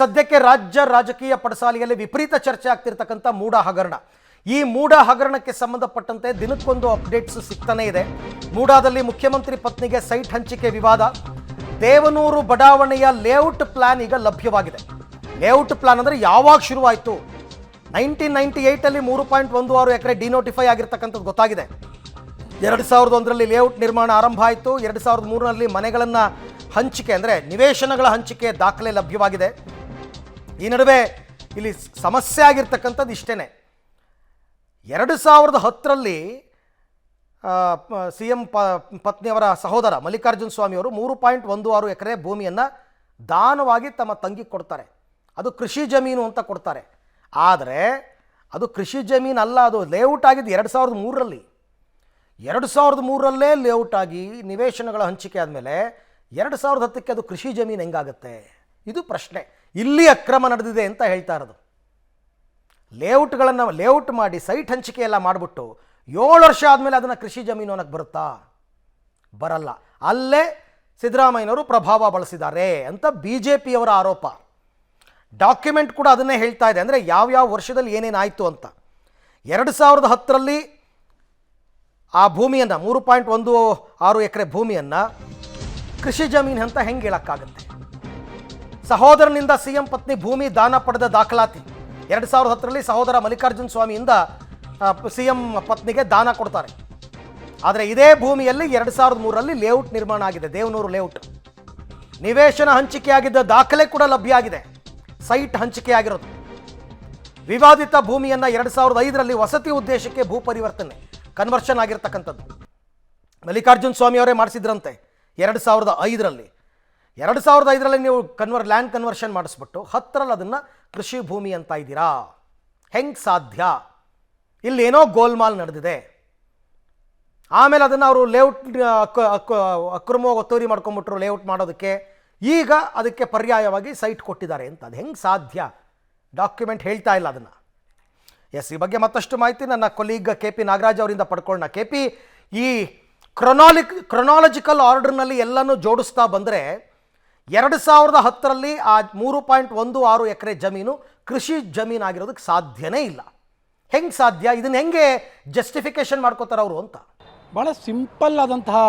ಸದ್ಯಕ್ಕೆ ರಾಜ್ಯ ರಾಜಕೀಯ ಪಡಸಾಲೆಯಲ್ಲಿ ವಿಪರೀತ ಚರ್ಚೆ ಆಗ್ತಿರ್ತಕ್ಕಂಥ ಮೂಡ ಹಗರಣ. ಈ ಮೂಡ ಹಗರಣಕ್ಕೆ ಸಂಬಂಧಪಟ್ಟಂತೆ ದಿನಕ್ಕೊಂದು ಅಪ್ಡೇಟ್ಸ್ ಸಿಗ್ತಾನೆ ಇದೆ. ಮೂಡಾದಲ್ಲಿ ಮುಖ್ಯಮಂತ್ರಿ ಪತ್ನಿಗೆ ಸೈಟ್ ಹಂಚಿಕೆ ವಿವಾದ. ದೇವನೂರು ಬಡಾವಣೆಯ ಲೇಔಟ್ ಪ್ಲಾನ್ ಈಗ ಲಭ್ಯವಾಗಿದೆ. ಲೇಔಟ್ ಪ್ಲಾನ್ ಅಂದರೆ ಯಾವಾಗ ಶುರುವಾಯಿತು? 1998 3.16 ಎಕರೆ ಡಿನೋಟಿಫೈ ಆಗಿರ್ತಕ್ಕಂಥದ್ದು ಗೊತ್ತಾಗಿದೆ. 2001ರಲ್ಲಿ ಲೇಔಟ್ ನಿರ್ಮಾಣ ಆರಂಭ ಆಯಿತು. 2003ರಲ್ಲಿ ಮನೆಗಳನ್ನು ಹಂಚಿಕೆ ಅಂದರೆ ನಿವೇಶನಗಳ ಹಂಚಿಕೆ ದಾಖಲೆ ಲಭ್ಯವಾಗಿದೆ. ಈ ನಡುವೆ ಇಲ್ಲಿ ಸಮಸ್ಯೆ ಆಗಿರ್ತಕ್ಕಂಥದ್ದು ಇಷ್ಟೇ. 2010ರಲ್ಲಿ CM ಪತ್ನಿಯವರ ಸಹೋದರ ಮಲ್ಲಿಕಾರ್ಜುನ ಸ್ವಾಮಿಯವರು 3.16 ಎಕರೆ ಭೂಮಿಯನ್ನು ದಾನವಾಗಿ ತಮ್ಮ ತಂಗಿಗೆ ಕೊಡ್ತಾರೆ. ಅದು ಕೃಷಿ ಜಮೀನು ಅಂತ ಕೊಡ್ತಾರೆ. ಆದರೆ ಅದು ಕೃಷಿ ಜಮೀನು ಅಲ್ಲ, ಅದು ಲೇಔಟ್ ಆಗಿದ್ದು 2003ರಲ್ಲಿ. 2003ರಲ್ಲೇ ಲೇಔಟ್ ಆಗಿ ನಿವೇಶನಗಳ ಹಂಚಿಕೆ ಆದಮೇಲೆ 2010ಕ್ಕೆ ಅದು ಕೃಷಿ ಜಮೀನು ಹೆಂಗಾಗುತ್ತೆ? ಇದು ಪ್ರಶ್ನೆ. ಇಲ್ಲಿ ಅಕ್ರಮ ನಡೆದಿದೆ ಅಂತ ಹೇಳ್ತಾ ಇರೋದು. ಲೇಔಟ್ಗಳನ್ನು ಲೇಔಟ್ ಮಾಡಿ ಸೈಟ್ ಹಂಚಿಕೆ ಎಲ್ಲ ಮಾಡಿಬಿಟ್ಟು 7 ವರ್ಷ ಆದಮೇಲೆ ಅದನ್ನು ಕೃಷಿ ಜಮೀನು ಅನ್ನಕ್ಕೆ ಬರುತ್ತಾ? ಬರಲ್ಲ. ಅಲ್ಲೇ ಸಿದ್ದರಾಮಯ್ಯನವರು ಪ್ರಭಾವ ಬಳಸಿದ್ದಾರೆ ಅಂತ BJPಯವರ ಆರೋಪ. ಡಾಕ್ಯುಮೆಂಟ್ ಕೂಡ ಅದನ್ನೇ ಹೇಳ್ತಾ ಇದೆ. ಅಂದರೆ ಯಾವ್ಯಾವ ವರ್ಷದಲ್ಲಿ ಏನೇನಾಯಿತು ಅಂತ. 2010ರಲ್ಲಿ ಆ ಭೂಮಿಯನ್ನು 3.16 ಎಕರೆ ಭೂಮಿಯನ್ನು ಕೃಷಿ ಜಮೀನು ಅಂತ ಹೆಂಗೆ ಹೇಳೋಕ್ಕಾಗುತ್ತೆ? ಸಹೋದರನಿಂದ CM ಪತ್ನಿ ಭೂಮಿ ದಾನ ಪಡೆದ ದಾಖಲಾತಿ. 2010ರಲ್ಲಿ ಸಹೋದರ ಮಲ್ಲಿಕಾರ್ಜುನ ಸ್ವಾಮಿಯಿಂದ CM ಪತ್ನಿಗೆ ದಾನ ಕೊಡ್ತಾರೆ. ಆದರೆ ಇದೇ ಭೂಮಿಯಲ್ಲಿ 2003ರಲ್ಲಿ ಲೇಔಟ್ ನಿರ್ಮಾಣ ಆಗಿದೆ, ದೇವನೂರು ಲೇಔಟ್. ನಿವೇಶನ ಹಂಚಿಕೆಯಾಗಿದ್ದ ದಾಖಲೆ ಕೂಡ ಲಭ್ಯ ಆಗಿದೆ, ಸೈಟ್ ಹಂಚಿಕೆ ಆಗಿರೋದು. ವಿವಾದಿತ ಭೂಮಿಯನ್ನು 2005ರಲ್ಲಿ ವಸತಿ ಉದ್ದೇಶಕ್ಕೆ ಭೂ ಪರಿವರ್ತನೆ ಕನ್ವರ್ಷನ್ ಆಗಿರ್ತಕ್ಕಂಥದ್ದು ಮಲ್ಲಿಕಾರ್ಜುನ ಸ್ವಾಮಿಯವರೇ ಮಾಡಿಸಿದ್ರಂತೆ. 2005ರಲ್ಲಿ 2005ರಲ್ಲಿ ನೀವು ಲ್ಯಾಂಡ್ ಕನ್ವರ್ಷನ್ ಮಾಡಿಸ್ಬಿಟ್ಟು 10ರಲ್ಲಿ ಅದನ್ನು ಕೃಷಿ ಭೂಮಿ ಅಂತ ಇದ್ದೀರಾ? ಹೆಂಗೆ ಸಾಧ್ಯ? ಇಲ್ಲೇನೋ ಗೋಲ್ಮಾಲ್ ನಡೆದಿದೆ. ಆಮೇಲೆ ಅದನ್ನು ಅವರು ಲೇಔಟ್ ಅಕ್ರಮವಾಗಿ ಒತ್ತುವರಿ ಮಾಡ್ಕೊಂಬಿಟ್ರು ಲೇಔಟ್ ಮಾಡೋದಕ್ಕೆ. ಈಗ ಅದಕ್ಕೆ ಪರ್ಯಾಯವಾಗಿ ಸೈಟ್ ಕೊಟ್ಟಿದ್ದಾರೆ ಅಂತ. ಅದು ಹೆಂಗೆ ಸಾಧ್ಯ? ಡಾಕ್ಯುಮೆಂಟ್ ಹೇಳ್ತಾ ಇಲ್ಲ ಅದನ್ನು. ಎಸ್, ಈ ಬಗ್ಗೆ ಮತ್ತಷ್ಟು ಮಾಹಿತಿ ನನ್ನ ಕೊಲೀಗ್ KP ನಾಗರಾಜ್ ಅವರಿಂದ ಪಡ್ಕೊಳ್ಳೋಣ. KP, ಈ ಕ್ರೊನಾಲಜಿಕಲ್ ಆರ್ಡರ್ನಲ್ಲಿ ಎಲ್ಲನೂ ಜೋಡಿಸ್ತಾ ಬಂದರೆ 2010ರಲ್ಲಿ ಆ 3.16 ಎಕರೆ ಜಮೀನು ಕೃಷಿ ಜಮೀನು ಆಗಿರೋದಕ್ಕೆ ಸಾಧ್ಯನೇ ಇಲ್ಲ. ಹೆಂಗೆ ಸಾಧ್ಯ? ಇದನ್ನು ಹೆಂಗೆ ಜಸ್ಟಿಫಿಕೇಶನ್ ಮಾಡ್ಕೋತಾರೆ ಅವರು ಅಂತ. ಭಾಳ ಸಿಂಪಲ್ ಆದಂತಹ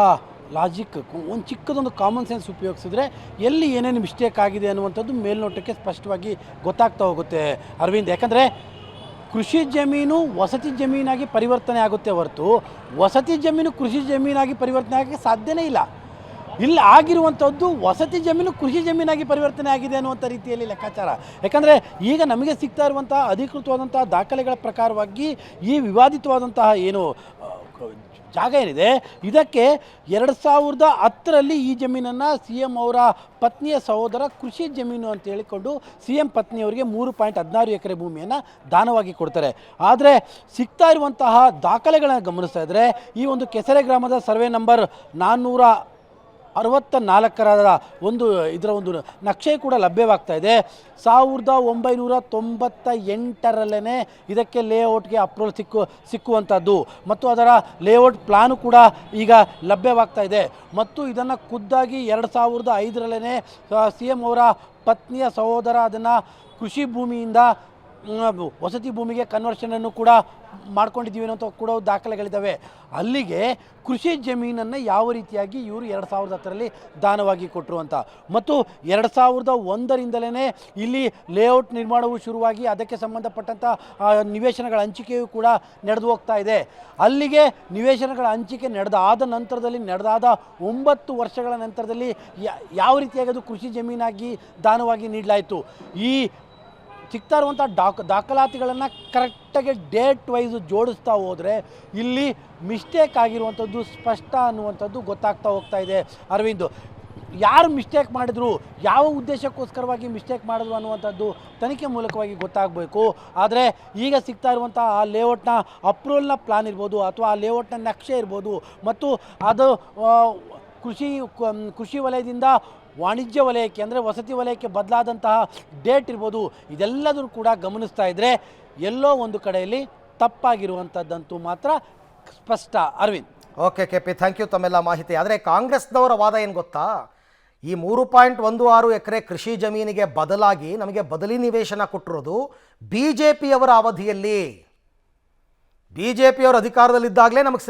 ಲಾಜಿಕ್, ಒಂದು ಚಿಕ್ಕದೊಂದು ಕಾಮನ್ ಸೆನ್ಸ್ ಉಪಯೋಗಿಸಿದ್ರೆ ಎಲ್ಲಿ ಏನೇನು ಮಿಸ್ಟೇಕ್ ಆಗಿದೆ ಅನ್ನುವಂಥದ್ದು ಮೇಲ್ನೋಟಕ್ಕೆ ಸ್ಪಷ್ಟವಾಗಿ ಗೊತ್ತಾಗ್ತಾ ಹೋಗುತ್ತೆ ಅರವಿಂದ್. ಯಾಕಂದರೆ ಕೃಷಿ ಜಮೀನು ವಸತಿ ಜಮೀನಾಗಿ ಪರಿವರ್ತನೆ ಆಗುತ್ತೆ ಹೊರತು ವಸತಿ ಜಮೀನು ಕೃಷಿ ಜಮೀನಾಗಿ ಪರಿವರ್ತನೆ ಆಗೋಕ್ಕೆ ಸಾಧ್ಯನೇ ಇಲ್ಲ. ಇಲ್ಲಿ ಆಗಿರುವಂಥದ್ದು ವಸತಿ ಜಮೀನು ಕೃಷಿ ಜಮೀನಾಗಿ ಪರಿವರ್ತನೆ ಆಗಿದೆ ಅನ್ನುವಂಥ ರೀತಿಯಲ್ಲಿ ಲೆಕ್ಕಾಚಾರ. ಯಾಕಂದರೆ ಈಗ ನಮಗೆ ಸಿಗ್ತಾ ಇರುವಂತಹ ಅಧಿಕೃತವಾದಂಥ ದಾಖಲೆಗಳ ಪ್ರಕಾರವಾಗಿ ಈ ವಿವಾದಿತವಾದಂತಹ ಏನು ಜಾಗ ಏನಿದೆ ಇದಕ್ಕೆ 2010ರಲ್ಲಿ ಈ ಜಮೀನನ್ನು CM ಅವರ ಪತ್ನಿಯ ಸಹೋದರ ಕೃಷಿ ಜಮೀನು ಅಂತ ಹೇಳಿಕೊಂಡು CM ಪತ್ನಿಯವರಿಗೆ 3.16 ಎಕರೆ ಭೂಮಿಯನ್ನು ದಾನವಾಗಿ ಕೊಡ್ತಾರೆ. ಆದರೆ ಸಿಗ್ತಾ ಇರುವಂತಹ ದಾಖಲೆಗಳನ್ನು ಗಮನಿಸ್ತಾ ಇದ್ದರೆ ಈ ಒಂದು ಕೆಸರೆ ಗ್ರಾಮದ ಸರ್ವೆ ನಂಬರ್ 464ರ ಇದರ ಒಂದು ನಕ್ಷೆ ಕೂಡ ಲಭ್ಯವಾಗ್ತಾ ಇದೆ. 1998ರಲ್ಲೇ ಇದಕ್ಕೆ ಲೇಔಟ್ಗೆ ಅಪ್ರೂವಲ್ ಸಿಕ್ಕುವಂಥದ್ದು ಮತ್ತು ಅದರ ಲೇಔಟ್ ಪ್ಲಾನು ಕೂಡ ಈಗ ಲಭ್ಯವಾಗ್ತಾ ಇದೆ. ಮತ್ತು ಇದನ್ನು ಖುದ್ದಾಗಿ 2005ರಲ್ಲೇ CM ಅವರ ಪತ್ನಿಯ ಸಹೋದರ ಅದನ್ನು ಕೃಷಿ ಭೂಮಿಯಿಂದ ವಸತಿ ಭೂಮಿಗೆ ಕನ್ವರ್ಷನನ್ನು ಕೂಡ ಮಾಡ್ಕೊಂಡಿದ್ದೀವಿ ಅನ್ನೋ ಕೂಡ ದಾಖಲೆಗಳಿದ್ದಾವೆ. ಅಲ್ಲಿಗೆ ಕೃಷಿ ಜಮೀನನ್ನು ಯಾವ ರೀತಿಯಾಗಿ ಇವರು 2010ರಲ್ಲಿ ದಾನವಾಗಿ ಕೊಟ್ಟರು ಅಂತ. ಮತ್ತು 2001ರಿಂದಲೇ ಇಲ್ಲಿ ಲೇಔಟ್ ನಿರ್ಮಾಣವು ಶುರುವಾಗಿ ಅದಕ್ಕೆ ಸಂಬಂಧಪಟ್ಟಂಥ ನಿವೇಶನಗಳ ಹಂಚಿಕೆಯೂ ಕೂಡ ನಡೆದು ಹೋಗ್ತಾ ಇದೆ. ಅಲ್ಲಿಗೆ ನಿವೇಶನಗಳ ಹಂಚಿಕೆ ನಡೆದಾದ 9 ವರ್ಷಗಳ ನಂತರದಲ್ಲಿ ಯಾವ ರೀತಿಯಾಗಿ ಅದು ಕೃಷಿ ಜಮೀನಾಗಿ ದಾನವಾಗಿ ನೀಡಲಾಯಿತು. ಈ ಸಿಗ್ತಾ ಇರುವಂಥ ದಾಖಲಾತಿಗಳನ್ನು ಕರೆಕ್ಟಾಗಿ ಡೇಟ್ ವೈಸ್ ಜೋಡಿಸ್ತಾ ಹೋದರೆ ಇಲ್ಲಿ ಮಿಸ್ಟೇಕ್ ಆಗಿರುವಂಥದ್ದು ಸ್ಪಷ್ಟ ಅನ್ನುವಂಥದ್ದು ಗೊತ್ತಾಗ್ತಾ ಹೋಗ್ತಾ ಇದೆ ಅರವಿಂದ್. ಯಾರು ಮಿಸ್ಟೇಕ್ ಮಾಡಿದ್ರು, ಯಾವ ಉದ್ದೇಶಕ್ಕೋಸ್ಕರವಾಗಿ ಮಿಸ್ಟೇಕ್ ಮಾಡಿದ್ರು ಅನ್ನುವಂಥದ್ದು ತನಿಖೆ ಮೂಲಕವಾಗಿ ಗೊತ್ತಾಗಬೇಕು. ಆದರೆ ಈಗ ಸಿಗ್ತಾ ಇರುವಂಥ ಆ ಲೇಔಟ್ನ ಅಪ್ರೂವಲ್ನ ಪ್ಲಾನ್ ಇರ್ಬೋದು ಅಥವಾ ಆ ಲೇಔಟ್ನ ನಕ್ಷೆ ಇರ್ಬೋದು ಮತ್ತು ಅದು ಕೃಷಿ ವಲಯದಿಂದ ವಾಣಿಜ್ಯ ವಲಯಕ್ಕೆ ಅಂದರೆ ವಸತಿ ವಲಯಕ್ಕೆ ಬದಲಾದಂತಹ ಡೇಟ್ ಇರ್ಬೋದು, ಇದೆಲ್ಲದೂ ಕೂಡ ಗಮನಿಸ್ತಾ ಇದ್ದರೆ ಎಲ್ಲೋ ಒಂದು ಕಡೆಯಲ್ಲಿ ತಪ್ಪಾಗಿರುವಂಥದ್ದಂತೂ ಮಾತ್ರ ಸ್ಪಷ್ಟ Arvind. Okay KP, thank you ತಮ್ಮೆಲ್ಲ ಮಾಹಿತಿ. ಆದರೆ ಕಾಂಗ್ರೆಸ್ನವರ ವಾದ ಏನು ಗೊತ್ತಾ? ಈ 3.16 ಎಕರೆ ಕೃಷಿ ಜಮೀನಿಗೆ ಬದಲಾಗಿ ನಮಗೆ ಬದಲಿ ನಿವೇಶನ ಕೊಟ್ಟಿರೋದು ಬಿ ಜೆ ಪಿಯವರ ಅವಧಿಯಲ್ಲಿ. ಬಿ ಜೆ ಪಿಯವರು ಅಧಿಕಾರದಲ್ಲಿದ್ದಾಗಲೇ ನಮಗೆ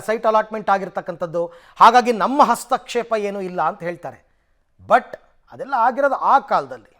ಸೈಟ್ ಅಲಾಟ್ಮೆಂಟ್ ಆಗಿರ್ತಕ್ಕಂಥದ್ದು. ಹಾಗಾಗಿ ನಮ್ಮ ಹಸ್ತಕ್ಷೇಪ ಏನೂ ಇಲ್ಲ ಅಂತ ಹೇಳ್ತಾರೆ. ಬಟ್ ಅದೆಲ್ಲ ಆಗಿರೋದು ಆ ಕಾಲದಲ್ಲಿ.